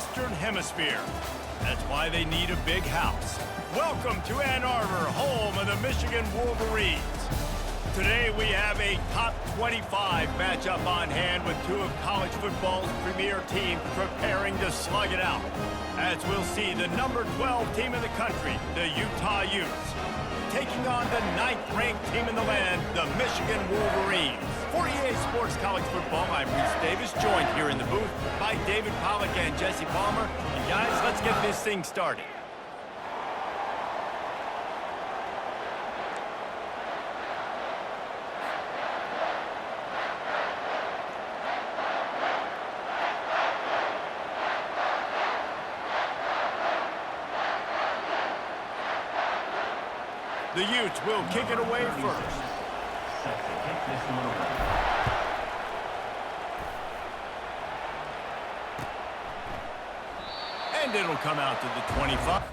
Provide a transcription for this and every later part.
Western Hemisphere. That's why they need a big house. Welcome to Ann Arbor, home of the Michigan Wolverines. Today we have a top 25 matchup on hand with two of college football's premier teams preparing to slug it out. As we'll see, the number 12 team in the country, the Utah Utes, taking on the 9th-ranked team in the land, the Michigan Wolverines. For EA Sports College Football, I'm Reese Davis, joined here in the booth by David Pollack and Jesse Palmer. And guys, let's get this thing started. The Utes will kick it away first. And it'll come out to the 25.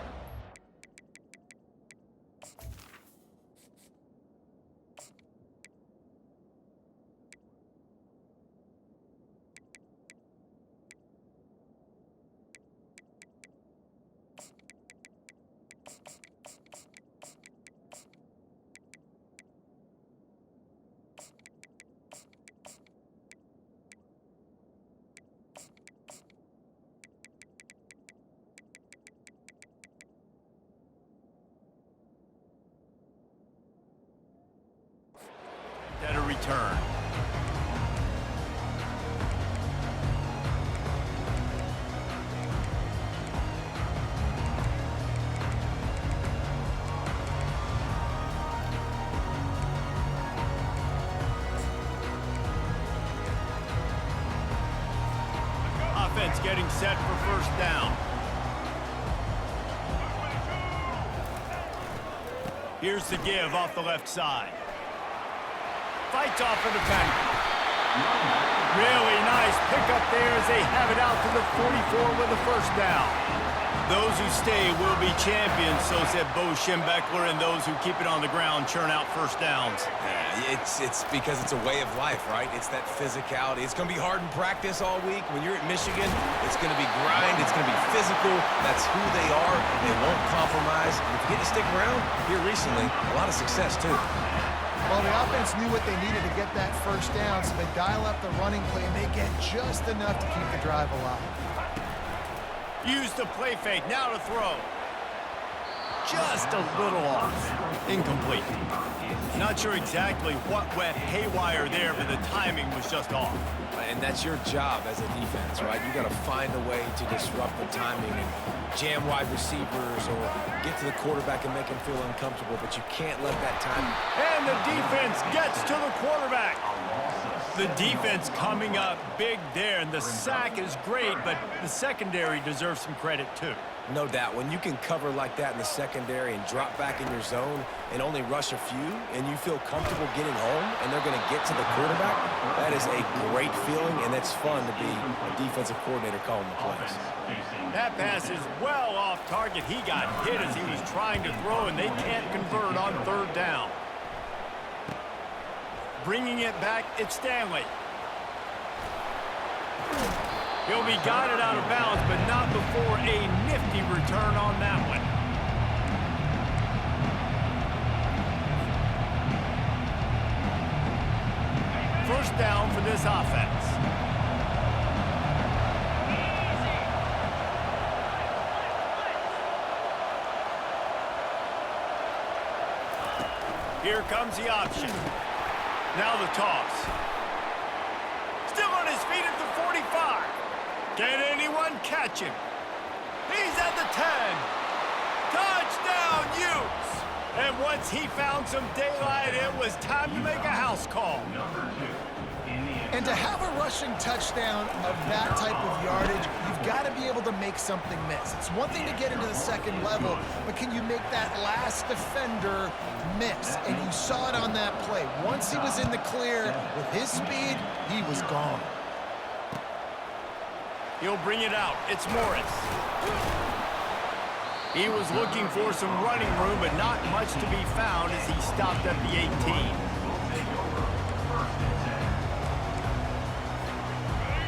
At a return. Offense getting set for first down. Here's the give off the left side. Fights off of the penalty. Really nice pickup there as they have it out to the 44 with a first down. Those who stay will be champions, so said Bo Schembechler, and those who keep it on the ground churn out first downs. Yeah, it's because it's a way of life, right? It's that physicality. It's going to be hard in practice all week. When you're at Michigan, it's going to be grind. It's going to be physical. That's who they are. They won't compromise. And if you get to stick around here recently, a lot of success, too. Well, the offense knew what they needed to get that first down, so they dial up the running play, and they get just enough to keep the drive alive. Use the play fake, now to throw. Just a little off. Incomplete. Not sure exactly what went haywire there, but the timing was just off. And that's your job as a defense, right? You got to find a way to disrupt the timing and jam wide receivers or get to the quarterback and make him feel uncomfortable, but you can't let that time. And the defense gets to the quarterback. The defense coming up big there, and the sack is great, but the secondary deserves some credit too. No doubt. When you can cover like that in the secondary and drop back in your zone and only rush a few, and you feel comfortable getting home and they're going to get to the quarterback, that is a great feeling, and it's fun to be a defensive coordinator calling the plays. That pass is well off target. He got hit as he was trying to throw, and they can't convert on third down. Bringing it back, it's Stanley. He'll be guided out of bounds, but not before a nifty return on that one. First down for this offense. Here comes the option. Now the toss. Still on his feet at the 45. Can anyone catch him? He's at the 10. Touchdown, Utes! And once he found some daylight, it was time to make a house call. And to have a rushing touchdown of that type of yardage, you've got to be able to make something miss. It's one thing to get into the second level, but can you make that last defender miss? And you saw it on that play. Once he was in the clear with his speed, he was gone. He'll bring it out. It's Morris. He was looking for some running room, but not much to be found as he stopped at the 18.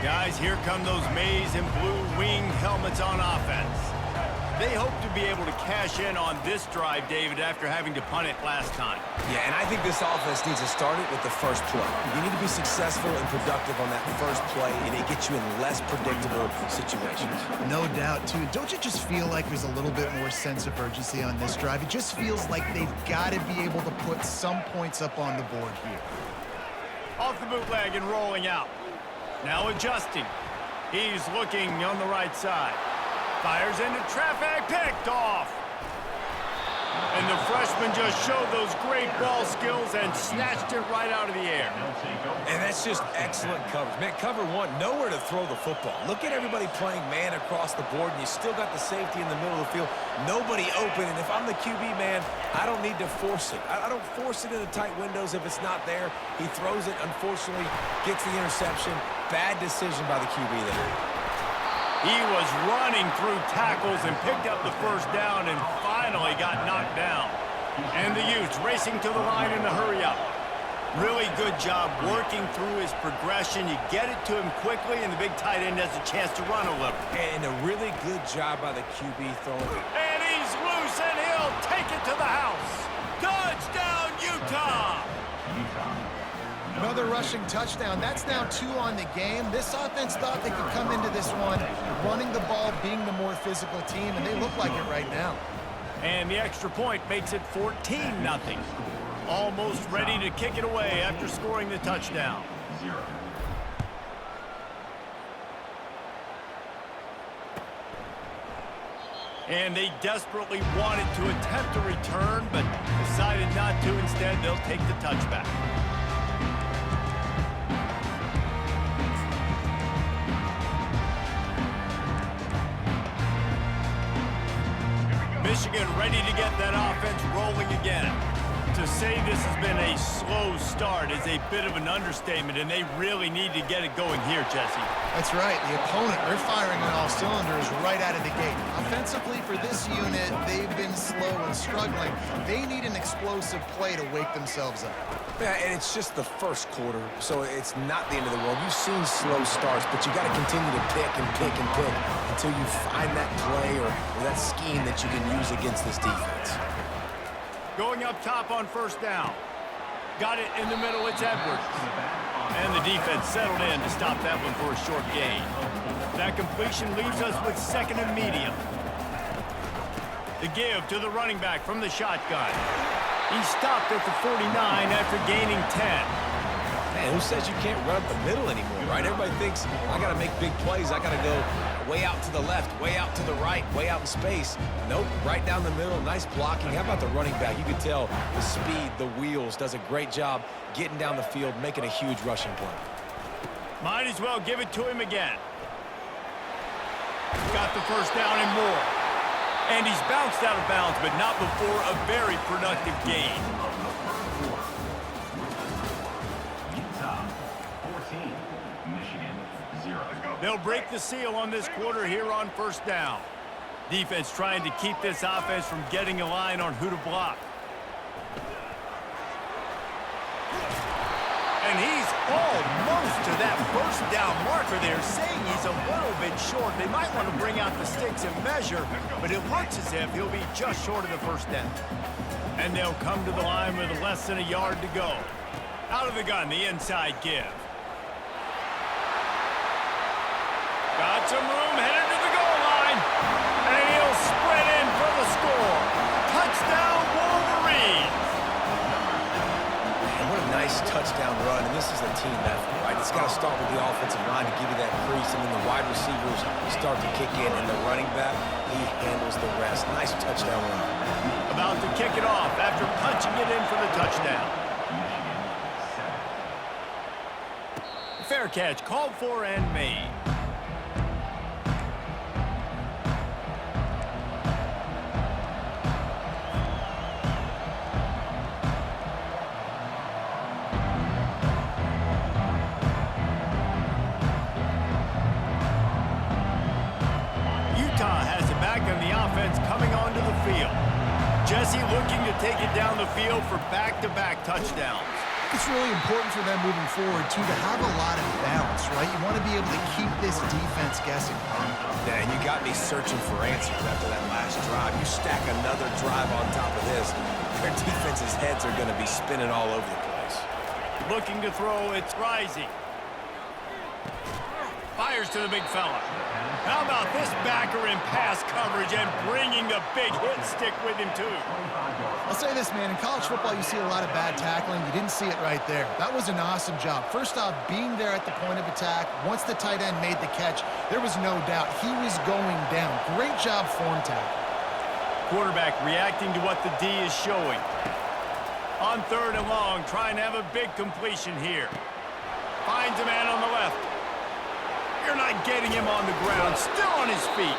Guys, here come those maize and blue winged helmets on offense. They hope to be able to cash in on this drive, David, after having to punt it last time. Yeah, and I think this offense needs to start it with the first play. You need to be successful and productive on that first play, and it gets you in less predictable situations. No doubt, too. Don't you just feel like there's a little bit more sense of urgency on this drive? It just feels like they've got to be able to put some points up on the board here. Off the bootleg and rolling out. Now adjusting. He's looking on the right side. Fires into traffic, picked off. And the freshman just showed those great ball skills and snatched it right out of the air. And that's just excellent coverage. Man, cover one, nowhere to throw the football. Look at everybody playing man across the board, and you still got the safety in the middle of the field. Nobody open, and if I'm the QB, man, I don't need to force it. I don't force it in the tight windows if it's not there. He throws it, unfortunately, gets the interception. Bad decision by the QB there. He was running through tackles and picked up the first down and finally got knocked down. And the Utes racing to the line in the hurry-up. Really good job working through his progression. You get it to him quickly, and the big tight end has a chance to run a little. And a really good job by the QB throwing. And he's loose, and he'll take it to the house. Touchdown, Utah! Another rushing touchdown. That's now 2 on the game. This offense thought they could come into this one running the ball, being the more physical team, and they look like it right now. And the extra point makes it 14-0. Almost ready to kick it away after scoring the touchdown. And they desperately wanted to attempt a return, but decided not to. Instead, they'll take the touchback. Michigan ready to get that offense rolling again. To say this has been a slow start is a bit of an understatement, and they really need to get it going here, Jesse. That's right. The opponent, they're firing on all cylinders right out of the gate. Offensively, for this unit, they've been slow and struggling. They need an explosive play to wake themselves up. Yeah, and it's just the first quarter, so it's not the end of the world. You've seen slow starts, but you got to continue to pick and pick and pick until you find that play or that scheme that you can use against this defense. Going up top on first down. Got it in the middle, it's Edwards. And the defense settled in to stop that one for a short gain. That completion leaves us with second and medium. The give to the running back from the shotgun. He stopped at the 49 after gaining 10. Man, who says you can't run up the middle anymore, right? Everybody thinks, I got to make big plays. I got to go way out to the left, way out to the right, way out in space. Nope, right down the middle, nice blocking. How about the running back? You can tell the speed, the wheels, does a great job getting down the field, making a huge rushing play. Might as well give it to him again. Got the first down and more. And he's bounced out of bounds, but not before a very productive gain. Utah 14, Michigan 0. They'll break the seal on this quarter here on first down. Defense trying to keep this offense from getting a line on who to block. And he's almost to that first down marker there, saying he's a little bit short. They might want to bring out the sticks and measure, but it looks as if he'll be just short of the first down. And they'll come to the line with less than a yard to go. Out of the gun, the inside give. Got some room, headed to the goal line. And he'll sprint in for the score. Touchdown, Wolverines! What a nice touchdown run, and this is a team effort, right? It's got to start with the offensive line to give you that crease, and then the wide receivers start to kick in, and the running back, he handles the rest. Nice touchdown run. About to kick it off after punching it in for the touchdown. Fair catch, called for and made. Utah has it back on the offense coming onto the field. Jesse looking to take it down the field for back-to-back touchdowns. it's really important for them moving forward, too, to have a lot of balance, right? You want to be able to keep this defense guessing. Yeah, and you got me searching for answers after that last drive. You stack another drive on top of this, their defense's heads are going to be spinning all over the place. Looking to throw, it's Rising. Fires to the big fella. How about this backer in pass coverage and bringing the big hit stick with him, too? I'll say this, man. In college football, you see a lot of bad tackling. You didn't see it right there. That was an awesome job. First off, being there at the point of attack. Once the tight end made the catch, there was no doubt he was going down. Great job form tackle. Quarterback reacting to what the D is showing. On 3rd and long, trying to have a big completion here. Finds a man on the left. You're not getting him on the ground, still on his feet.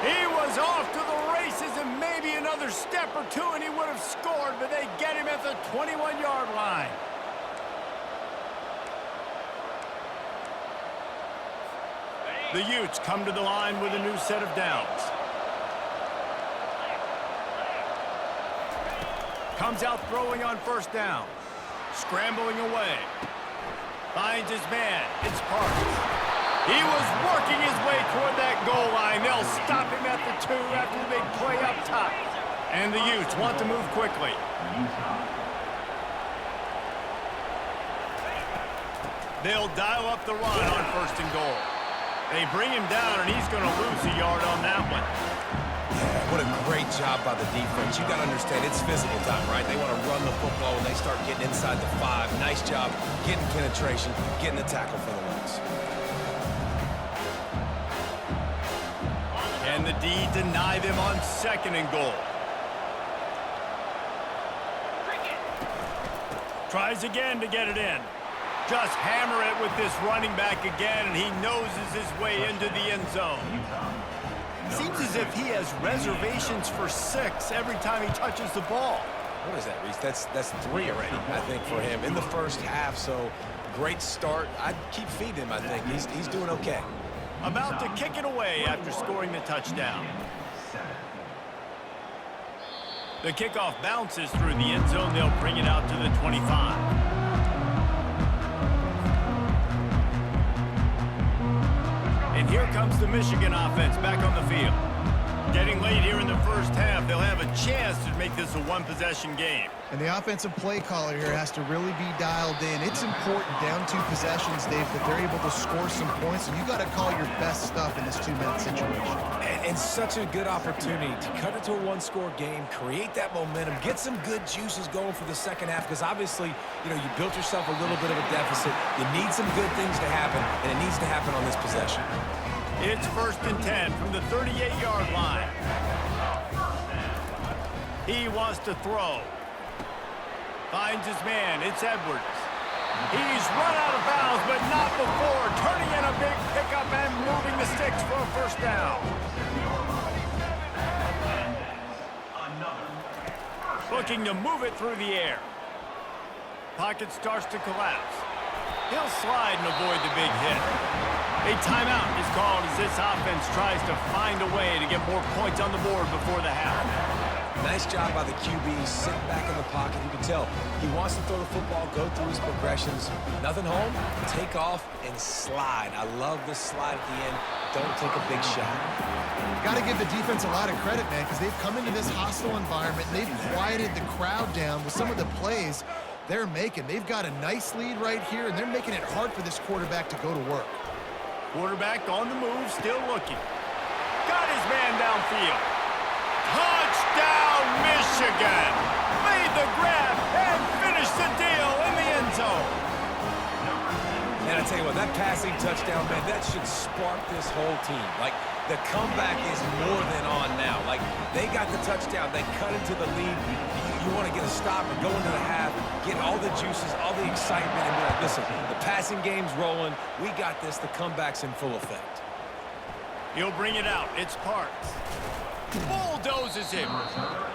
He was off to the races and maybe another step or two and he would have scored, but they get him at the 21-yard line. The Utes come to the line with a new set of downs. Comes out throwing on 1st down. Scrambling away. Finds his man. It's Parks. He was working his way toward that goal line. They'll stop him at the 2 after the big play up top. And the Utes want to move quickly. They'll dial up the run on 1st and goal. They bring him down, and he's going to lose a yard on that one. Yeah, what a great job by the defense. You got to understand, it's physical time, right? They want to run the football when they start getting inside the 5. Nice job getting penetration, getting the tackle for the loss. And the D deny them on 2nd and goal. Tries again to get it in. Just hammer it with this running back again, and he noses his way into the end zone. Seems as if he has reservations for 6 every time he touches the ball. What is that, Reese? That's 3 already, I think, for him in the first half. So great start. I'd keep feeding him, I think. He's doing okay. About to kick it away after scoring the touchdown. The kickoff bounces through the end zone. They'll bring it out to the 25. And here comes the Michigan offense back on the field. Getting late here in the first half, they'll have a chance to make this a one-possession game. And the offensive play caller here has to really be dialed in. It's important down 2 possessions, Dave, that they're able to score some points, and you got to call your best stuff in this 2-minute situation. And such a good opportunity to cut it to a 1-score game, create that momentum, get some good juices going for the second half, because obviously, you built yourself a little bit of a deficit. You need some good things to happen, and it needs to happen on this possession. It's 1st and 10 from the 38-yard line. He wants to throw. Finds his man. It's Edwards. He's run out of bounds, but not before turning in a big pickup and moving the sticks for a 1st down. Looking to move it through the air. Pocket starts to collapse. He'll slide and avoid the big hit. A timeout is called as this offense tries to find a way to get more points on the board before the half. Nice job by the QB, sitting back in the pocket. You can tell he wants to throw the football, go through his progressions. Nothing home, take off, and slide. I love this slide at the end. Don't take a big shot. Got to give the defense a lot of credit, man, because they've come into this hostile environment, and they've quieted the crowd down with some of the plays they're making. They've got a nice lead right here, and they're making it hard for this quarterback to go to work. Quarterback on the move, still looking. Got his man downfield. Touchdown, Michigan! Made the grab and finished the deal in the end zone. And I tell you what, that passing touchdown, man, that should spark this whole team. Like, the comeback is more than on now. Like, they got the touchdown. They cut into the lead. You want to get a stop and go into the half, get all the juices, all the excitement, and be like, listen, the passing game's rolling. We got this. The comeback's in full effect. He'll bring it out. It's Parks. Bulldozes him.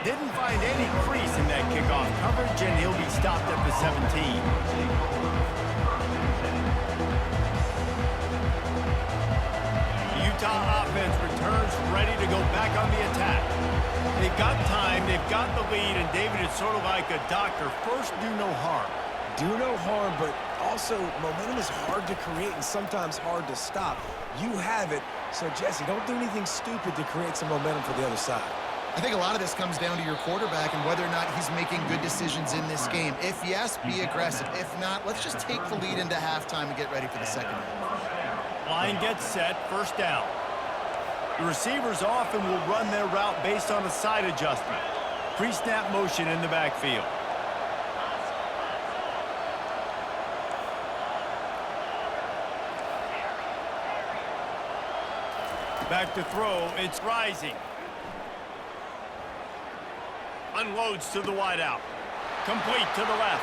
Didn't find any crease in that kickoff coverage, and he'll be stopped at the 17. Utah offense returns ready to go back on the attack. They've got time, they've got the lead, and David, it's sort of like a doctor. First, do no harm. do no harm, but also momentum is hard to create and sometimes hard to stop. You have it, so Jesse, don't do anything stupid to create some momentum for the other side. I think a lot of this comes down to your quarterback and whether or not he's making good decisions in this game. If yes, be aggressive. If not, let's just take the lead into halftime and get ready for the second half. Line gets set, first down. The receivers often will run their route based on a side adjustment. Pre-snap motion in the backfield. Back to throw, it's rising. Unloads to the wideout. Complete to the left.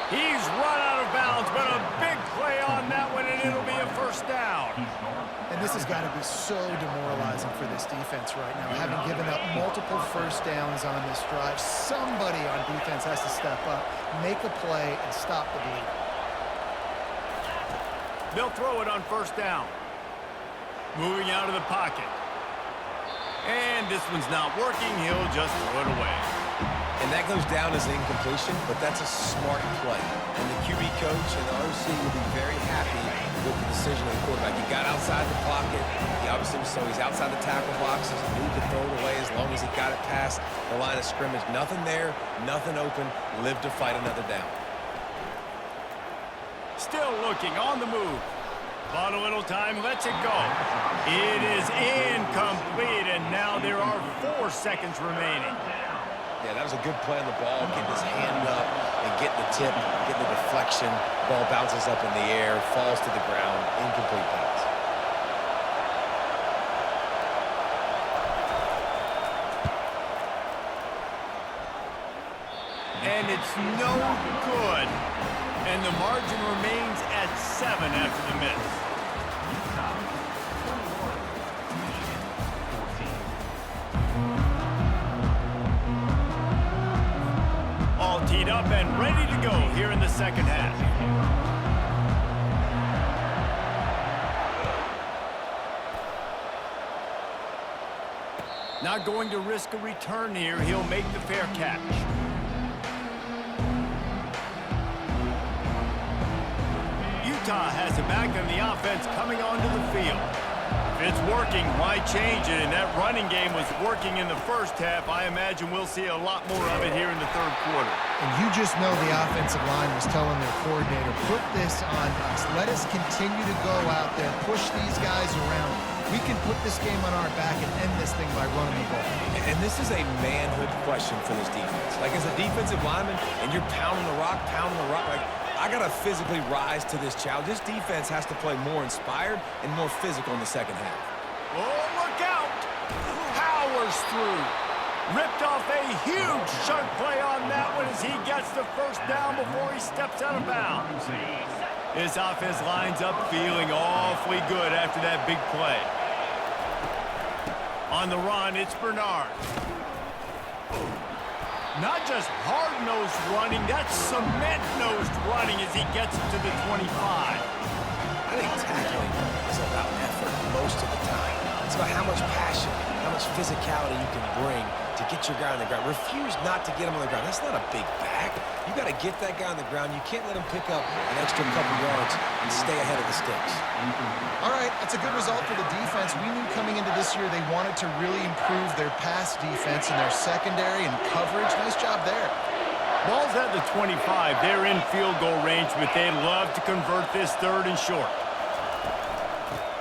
He's run out of bounds, but a big play on that one, and it'll be a first down. And this has got to be so demoralizing for this defense right now, having given up multiple first downs on this drive. Somebody on defense has to step up, make a play, and stop the bleed. They'll throw it on first down. Moving out of the pocket. And this one's not working. He'll just throw it away. And that goes down as an incompletion, but that's a smart play. And the QB coach and the OC will be very happy with the decision of the quarterback. He got outside the pocket. He obviously so he's outside the tackle box. He knew to throw it away as long as he got it past the line of scrimmage. Nothing there, nothing open. Live to fight another down. Still looking on the move. Bought a little time, lets it go. It is incomplete, and now there are 4 seconds remaining. Yeah, that was a good play on the ball, getting his hand up and getting the tip, getting the deflection. Ball bounces up in the air, falls to the ground, incomplete pass. And it's no good. And the margin remains at 7 after the miss. All teed up and ready to go here in the second half. Not going to risk a return here. He'll make the fair catch. Utah has it back on the offense coming onto the field. If it's working, why change it? And that running game was working in the first half. I imagine we'll see a lot more of it here in the third quarter. And you just know the offensive line was telling their coordinator, put this on us. Let us continue to go out there, push these guys around. We can put this game on our back and end this thing by running the ball. And this is a manhood question for this defense. Like, as a defensive lineman, and you're pounding the rock, like, I got to physically rise to this challenge. This defense has to play more inspired and more physical in the second half. Oh, look out! Powers through. Ripped off a huge chunk play on that one as he gets the first down before he steps out of bounds. His offense lines up feeling awfully good after that big play. On the run, it's Bernard. Not just hard-nosed running, that's cement-nosed running as he gets it to the 25. I think tackling is about effort most of the time. It's about how much passion, how much physicality you can bring to get your guy on the ground. Refuse not to get him on the ground. That's not a big back. You got to get that guy on the ground. You can't let him pick up an extra couple yards and stay ahead of the sticks. All right, that's a good result for the defense. We knew coming into this year they wanted to really improve their pass defense and their secondary and coverage. Nice job there. Ball's at the 25. They're in field goal range, but they'd love to convert this third and short.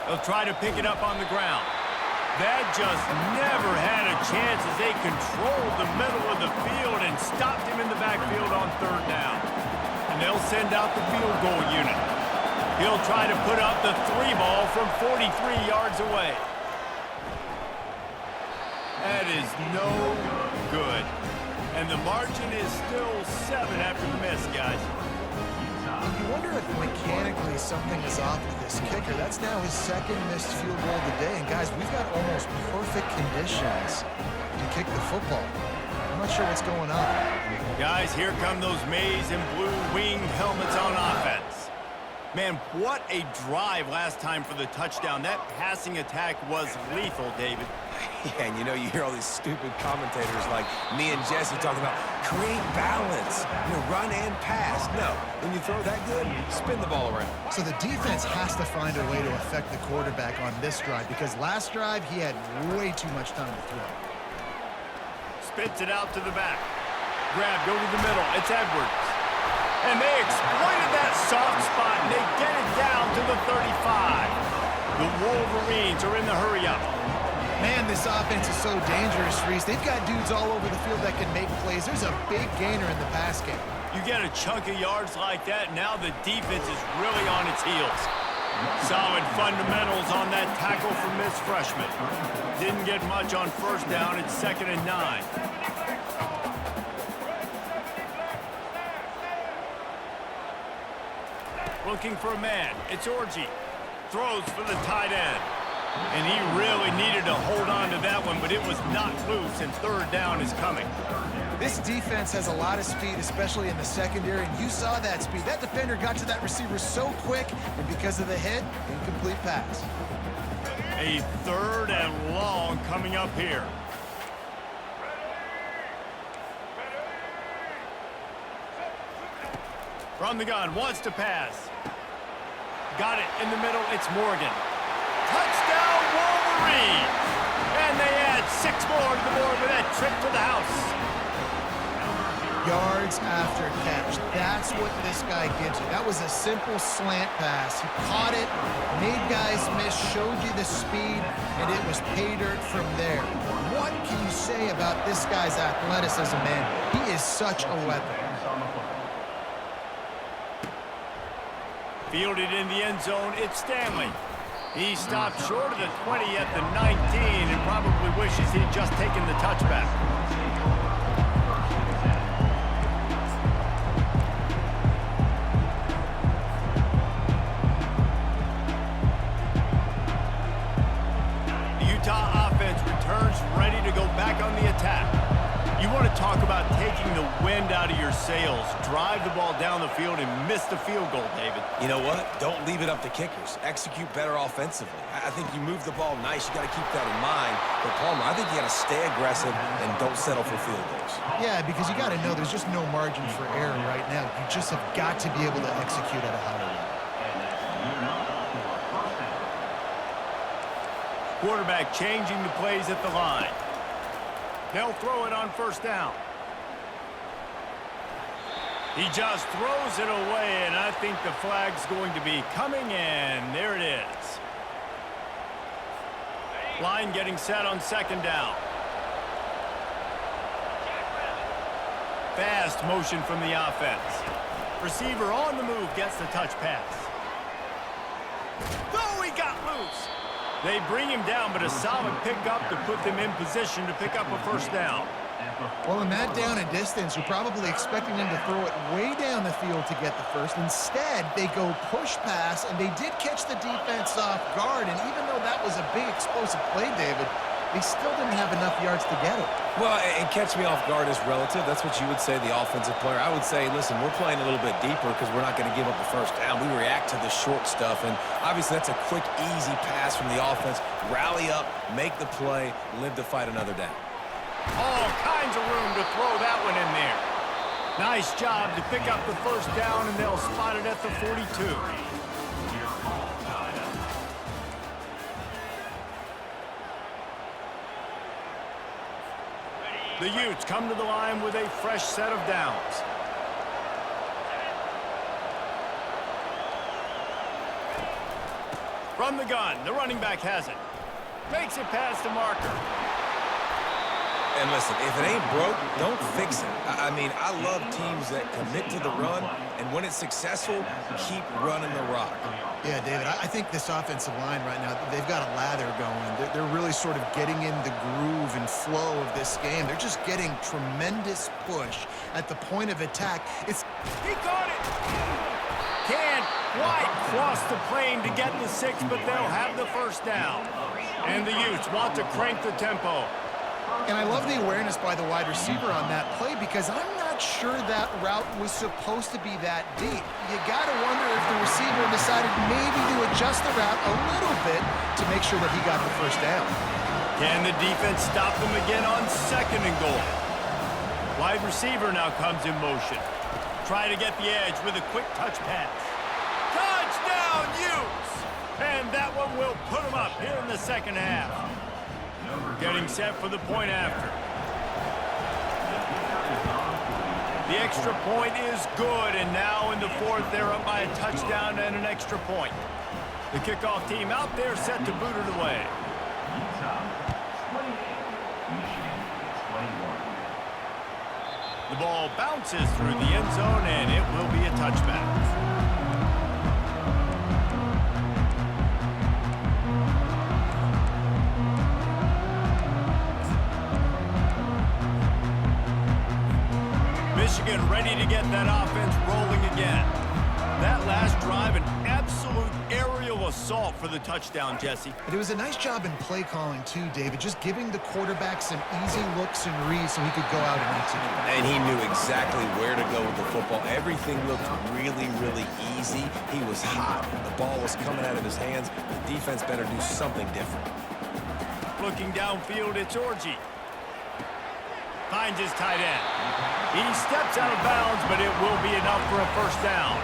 They'll try to pick it up on the ground. That just never had a chance as they controlled the middle of the field and stopped him in the backfield on third down. And they'll send out the field goal unit. He'll try to put up the 3 ball from 43 yards away. That is no good. And the margin is still 7 after the miss, guys. And you wonder if mechanically something is off with this kicker. That's now his 2nd missed field goal of the day. And guys, we've got almost perfect conditions to kick the football. I'm not sure what's going on. Guys, here come those maize and blue winged helmets on offense. Man, what a drive last time for the touchdown. That passing attack was lethal, David. Yeah, and you know, you hear all these stupid commentators like me and Jesse talking about create balance, run and pass. No, when you throw that good, spin the ball around. So the defense has to find a way to affect the quarterback on this drive because last drive he had way too much time to throw. Spits it out to the back. Grabbed over the middle. It's Edwards. And they exploited that soft spot, and they get it down to the 35. The Wolverines are in the hurry-up. Man, this offense is so dangerous, Reese. They've got dudes all over the field that can make plays. There's a big gainer in the pass game. You get a chunk of yards like that, now the defense is really on its heels. Solid fundamentals on that tackle from this freshman. Didn't get much on first down. It's 2nd and 9. Looking for a man. It's Orji. Throws for the tight end. And he really needed to hold on to that one, but it was knocked loose, and 3rd down is coming. This defense has a lot of speed, especially in the secondary, and you saw that speed. That defender got to that receiver so quick, and because of the hit, incomplete pass. A 3rd and long coming up here. From the gun, wants to pass. Got it in the middle, it's Morgan. Touchdown, Wolverine! And they add 6 more to the board with that trip to the house. Yards after catch. That's what this guy gives you. That was a simple slant pass. He caught it, made guys miss, showed you the speed, and it was pay dirt from there. What can you say about this guy's athleticism, man? He is such a weapon. Fielded in the end zone, it's Stanley. He stopped short of the 20 at the 19 and probably wishes he'd just taken the touchback. The Utah offense returns ready to go back on the attack. You want to talk about taking the wind out of your sails. Drive the ball down the field and miss the field goal, David. You know what? Don't leave it up to kickers. Execute better offensively. I think you move the ball nice. You got to keep that in mind. But, Palmer, I think you got to stay aggressive and don't settle for field goals. Yeah, because you got to know there's just no margin for error right now. You just have got to be able to execute at a high level. Quarterback changing the plays at the line. They'll throw it on 1st down. He just throws it away, and I think the flag's going to be coming in. There it is. Line getting set on 2nd down. Fast motion from the offense. Receiver on the move gets the touch pass. Oh, he got loose. They bring him down, but a solid pickup to put them in position to pick up a 1st down. Well, in that down and distance, you're probably expecting them to throw it way down the field to get the first. Instead, they go push pass, and they did catch the defense off guard. And even though that was a big explosive play, David, they still didn't have enough yards to get it. Well, and catch me off guard is relative. That's what you would say, the offensive player. I would say, listen, we're playing a little bit deeper because we're not going to give up the 1st down. We react to the short stuff, and obviously that's a quick, easy pass from the offense. Rally up, make the play, live to fight another down. All kinds of room to throw that one in there. Nice job to pick up the 1st down, and they'll spot it at the 42. The Utes come to the line with a fresh set of downs. From the gun, the running back has it. Makes it past the marker. And listen, if it ain't broke, don't fix it. I mean, I love teams that commit to the run, and when it's successful, keep running the rock. Yeah, David, I think this offensive line right now, they've got a lather going. They're really sort of getting in the groove and flow of this game. They're just getting tremendous push at the point of attack. He got it! Can't quite cross the plane to get the 6, but they'll have the 1st down. And the Utes want to crank the tempo. And I love the awareness by the wide receiver on that play because I'm not sure that route was supposed to be that deep. You got to wonder if the receiver decided maybe to adjust the route a little bit to make sure that he got the 1st down. Can the defense stop them again on 2nd and goal? Wide receiver now comes in motion. Try to get the edge with a quick touch pass. Touchdown, Utes! And that one will put them up here in the 2nd half. Getting set for the point after. The extra point is good, and now in the 4th, they're up by a touchdown and an extra point. The kickoff team out there set to boot it away. Utah 28, Michigan 21. The ball bounces through the end zone, and it will be a touchback. Michigan ready to get that offense rolling again. That last drive, an absolute aerial assault for the touchdown, Jesse. But it was a nice job in play calling too, David, just giving the quarterback some easy looks and reads so he could go out and execute. And he knew exactly where to go with the football. Everything looked really, really easy. He was hot. The ball was coming out of his hands. The defense better do something different. Looking downfield, it's Orji. Finds his tight end. He steps out of bounds, but it will be enough for a first down.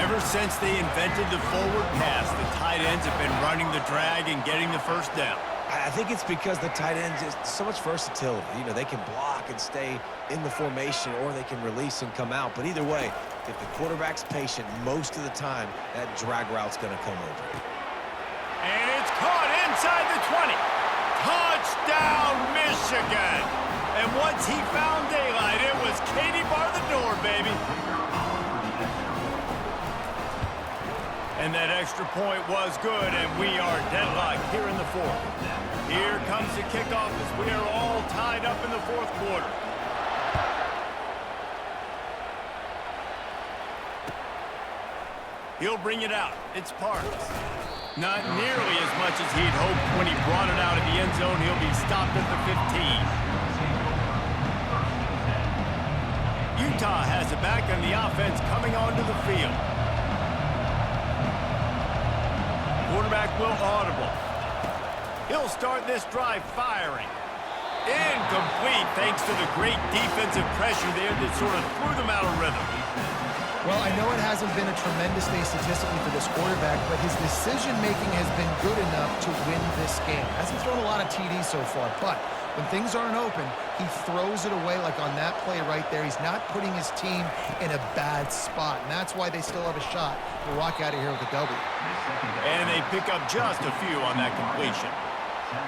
Ever since they invented the forward pass, the tight ends have been running the drag and getting the first down. I think it's because the tight ends is so much versatility. You know, they can block and stay in the formation, or they can release and come out. But either way, if the quarterback's patient most of the time, that drag route's going to come over. And it's caught inside the 20. Touchdown, Michigan! And once he found daylight, it was Katie bar the door, baby. And that extra point was good, and we are deadlocked here in the 4th. Here comes the kickoff as we are all tied up in the 4th quarter. He'll bring it out. It's Parks. Not nearly as much as he'd hoped when he brought it out of the end zone. He'll be stopped at the 15. Utah has it back, and the offense coming onto the field. Quarterback will audible. He'll start this drive firing. Incomplete thanks to the great defensive pressure there that sort of threw them out of rhythm. Well, I know it hasn't been a tremendous day statistically for this quarterback, but his decision-making has been good enough to win this game. Hasn't thrown a lot of TDs so far, but when things aren't open, he throws it away like on that play right there. He's not putting his team in a bad spot, and that's why they still have a shot to walk out of here with a W. And they pick up just a few on that completion.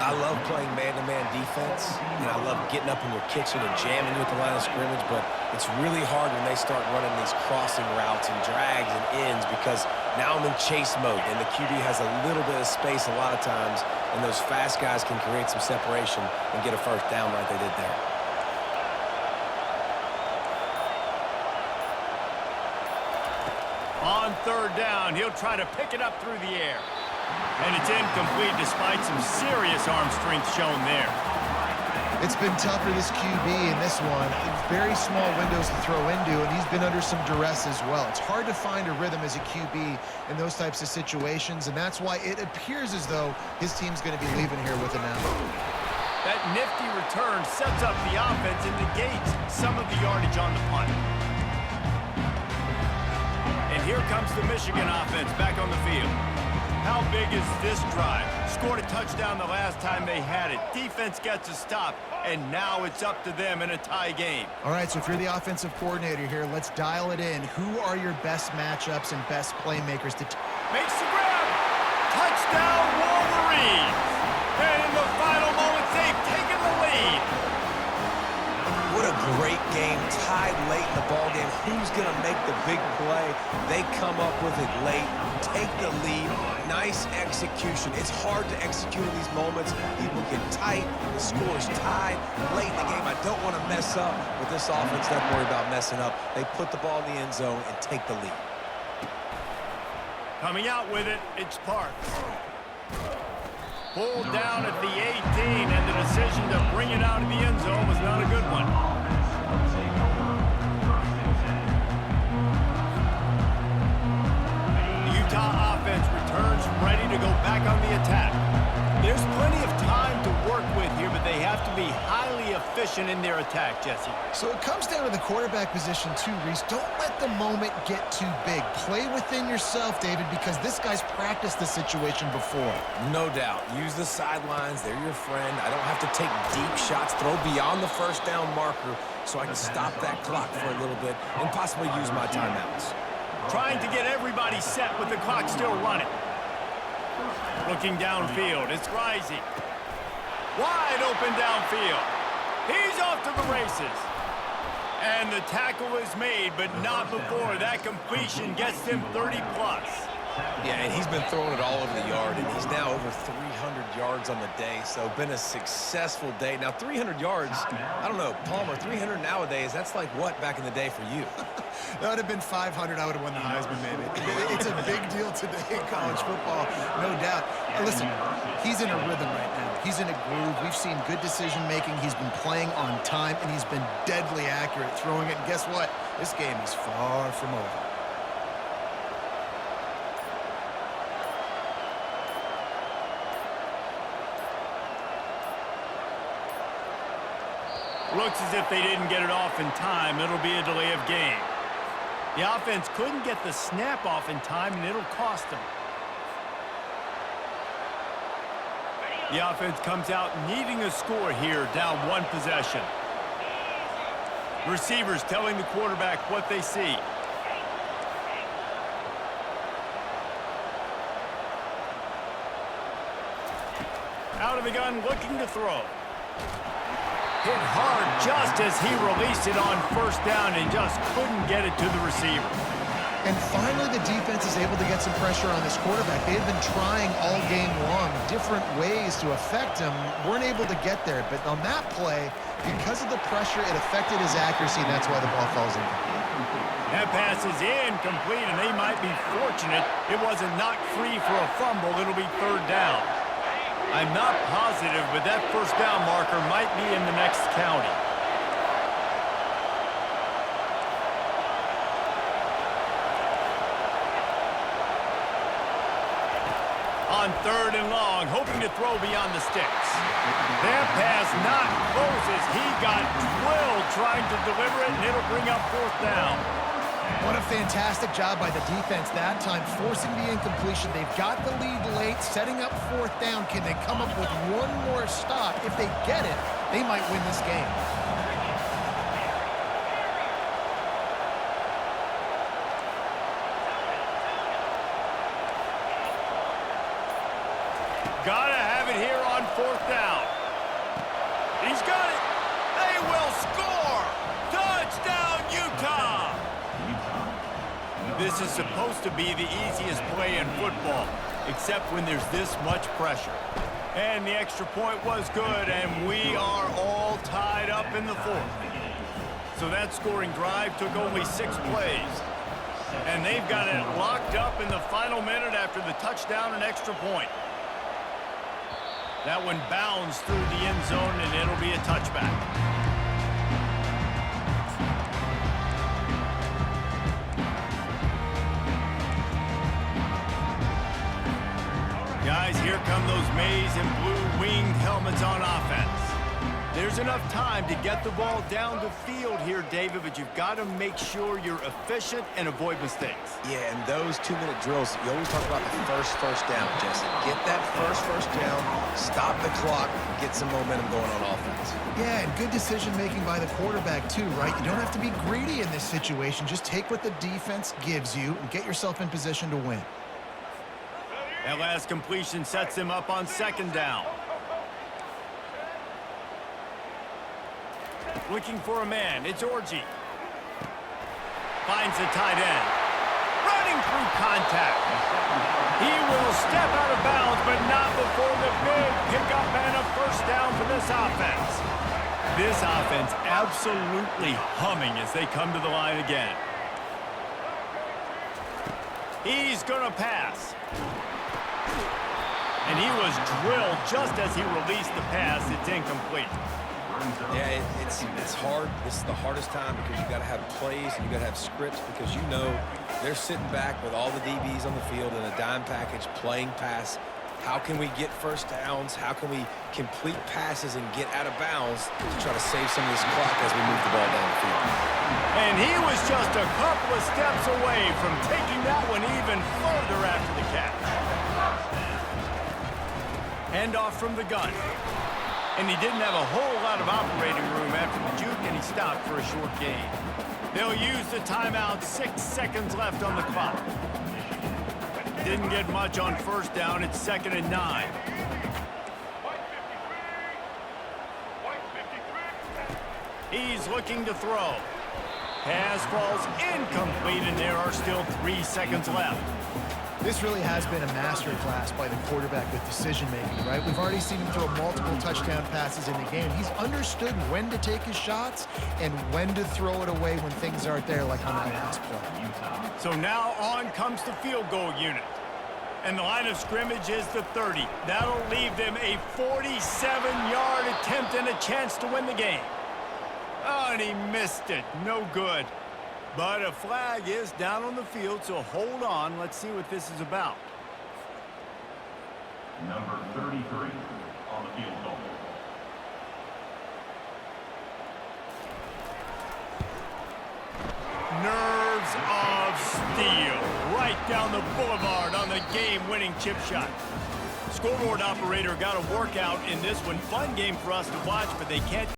I love playing man-to-man defense, and I love getting up in your kitchen and jamming you at the line of scrimmage, but it's really hard when they start running these crossing routes and drags and ends, because now I'm in chase mode, and the QB has a little bit of space a lot of times, and those fast guys can create some separation and get a first down like they did there. On 3rd down, he'll try to pick it up through the air. And it's incomplete despite some serious arm strength shown there. It's been tough for this QB in this one. Very small windows to throw into, and he's been under some duress as well. It's hard to find a rhythm as a QB in those types of situations, and that's why it appears as though his team's going to be leaving here with an L. That nifty return sets up the offense and negates some of the yardage on the punt. And here comes the Michigan offense back on the field. How big is this drive? Scored a touchdown the last time they had it. Defense gets a stop, and now it's up to them in a tie game. All right, so if you're the offensive coordinator here, let's dial it in. Who are your best matchups and best playmakers to... Makes the grab! Touchdown, Wolverines! And in the final moments, they've taken the lead. What a great game, tied late in the ballgame. Who's going to make the big play? They come up with it late, take the lead. Nice execution. It's hard to execute in these moments. People get tight, the score's tied late in the game. I don't want to mess up, but this offense doesn't worry about messing up. They put the ball in the end zone and take the lead. Coming out with it, it's Parks. Pulled down at the 18, and the decision to bring it out of the end zone was not a good one. The Utah offense returns ready to go back on the attack. There's plenty of time to work with here, but they have to be highly efficient in their attack, Jesse. So it comes down to the quarterback position too, Reese. Don't let the moment get too big. Play within yourself, David, because this guy's practiced the situation before. No doubt. Use the sidelines. They're your friend. I don't have to take deep shots, throw beyond the first down marker so I can stop that clock for a little bit and possibly use my timeouts. Trying to get everybody set with the clock still running. Looking downfield, it's Rising. Wide open downfield. He's off to the races. And the tackle is made, but not before that completion gets him 30+. Yeah, and he's been throwing it all over the yard, and he's now over 300 yards on the day, so been a successful day. Now, 300 yards, I don't know, Palmer, 300 nowadays, that's like what back in the day for you? That would have been 500. I would have won the Heisman, maybe. It's a big deal today in college football, no doubt. And listen, he's in a rhythm right now. He's in a groove. We've seen good decision-making. He's been playing on time, and he's been deadly accurate throwing it. And guess what? This game is far from over. Looks as if they didn't get it off in time. It'll be a delay of game. The offense couldn't get the snap off in time, and it'll cost them. The offense comes out needing a score here, down one possession. Receivers telling the quarterback what they see. Out of the gun, looking to throw. Hit hard just as he released it on first down and just couldn't get it to the receiver. And finally, the defense is able to get some pressure on this quarterback. They've been trying all game long different ways to affect him. Weren't able to get there. But on that play, because of the pressure, it affected his accuracy, and that's why the ball falls incomplete. That pass is incomplete, and they might be fortunate it wasn't knocked free for a fumble. It'll be third down. I'm not positive, but that first down marker might be in the next county. On third and long, hoping to throw beyond the sticks. That pass not closes. He got drilled trying to deliver it, and it'll bring up fourth down. What a fantastic job by the defense that time, forcing the incompletion. They've got the lead late, setting up fourth down. Can they come up with one more stop? If they get it, they might win this game. Gotta have it here on fourth down. He's got it. They will score. Touchdown, Utah. This is supposed to be the easiest play in football, except when there's this much pressure. And the extra point was good, and we are all tied up in the fourth. So that scoring drive took only 6 plays. And they've got it locked up in the final minute after the touchdown and extra point. That one bounds through the end zone, and it'll be a touchback. Guys, here come those maize and blue winged helmets on offense. There's enough time to get the ball down the field here, David, but you've got to make sure you're efficient and avoid mistakes. Yeah, and those 2-minute drills, you always talk about the first down, Jesse. Get that first down, stop the clock, get some momentum going on offense. Yeah, and good decision-making by the quarterback, too, right? You don't have to be greedy in this situation. Just take what the defense gives you and get yourself in position to win. That last completion sets him up on second down. Looking for a man. It's Orji. Finds the tight end. Running through contact. He will step out of bounds, but not before the big pickup and a first down for this offense. This offense absolutely humming as they come to the line again. He's going to pass. And he was drilled just as he released the pass. It's incomplete. Yeah, it's hard. This is the hardest time because you got to have plays and you got to have scripts because you know they're sitting back with all the DBs on the field in a dime package playing pass. How can we get first downs? How can we complete passes and get out of bounds to try to save some of this clock as we move the ball down the field? And he was just a couple of steps away from taking that one even further after the catch. Handoff from the gun. And he didn't have a whole lot of operating room after the juke, and he stopped for a short gain. They'll use the timeout, 6 seconds left on the clock. Didn't get much on first down. It's 2nd and 9. He's looking to throw. Pass falls incomplete, and there are still 3 seconds left. This really has been a masterclass by the quarterback with decision-making, right? We've already seen him throw multiple touchdown passes in the game. He's understood when to take his shots and when to throw it away when things aren't there, like on that last play. So now on comes the field goal unit. And the line of scrimmage is the 30. That'll leave them a 47-yard attempt and a chance to win the game. Oh, and he missed it. No good. But a flag is down on the field, so hold on. Let's see what this is about. Number 33 on the field goal. Nerves of steel. Right down the boulevard on the game-winning chip shot. Scoreboard operator got a workout in this one. Fun game for us to watch, but they can't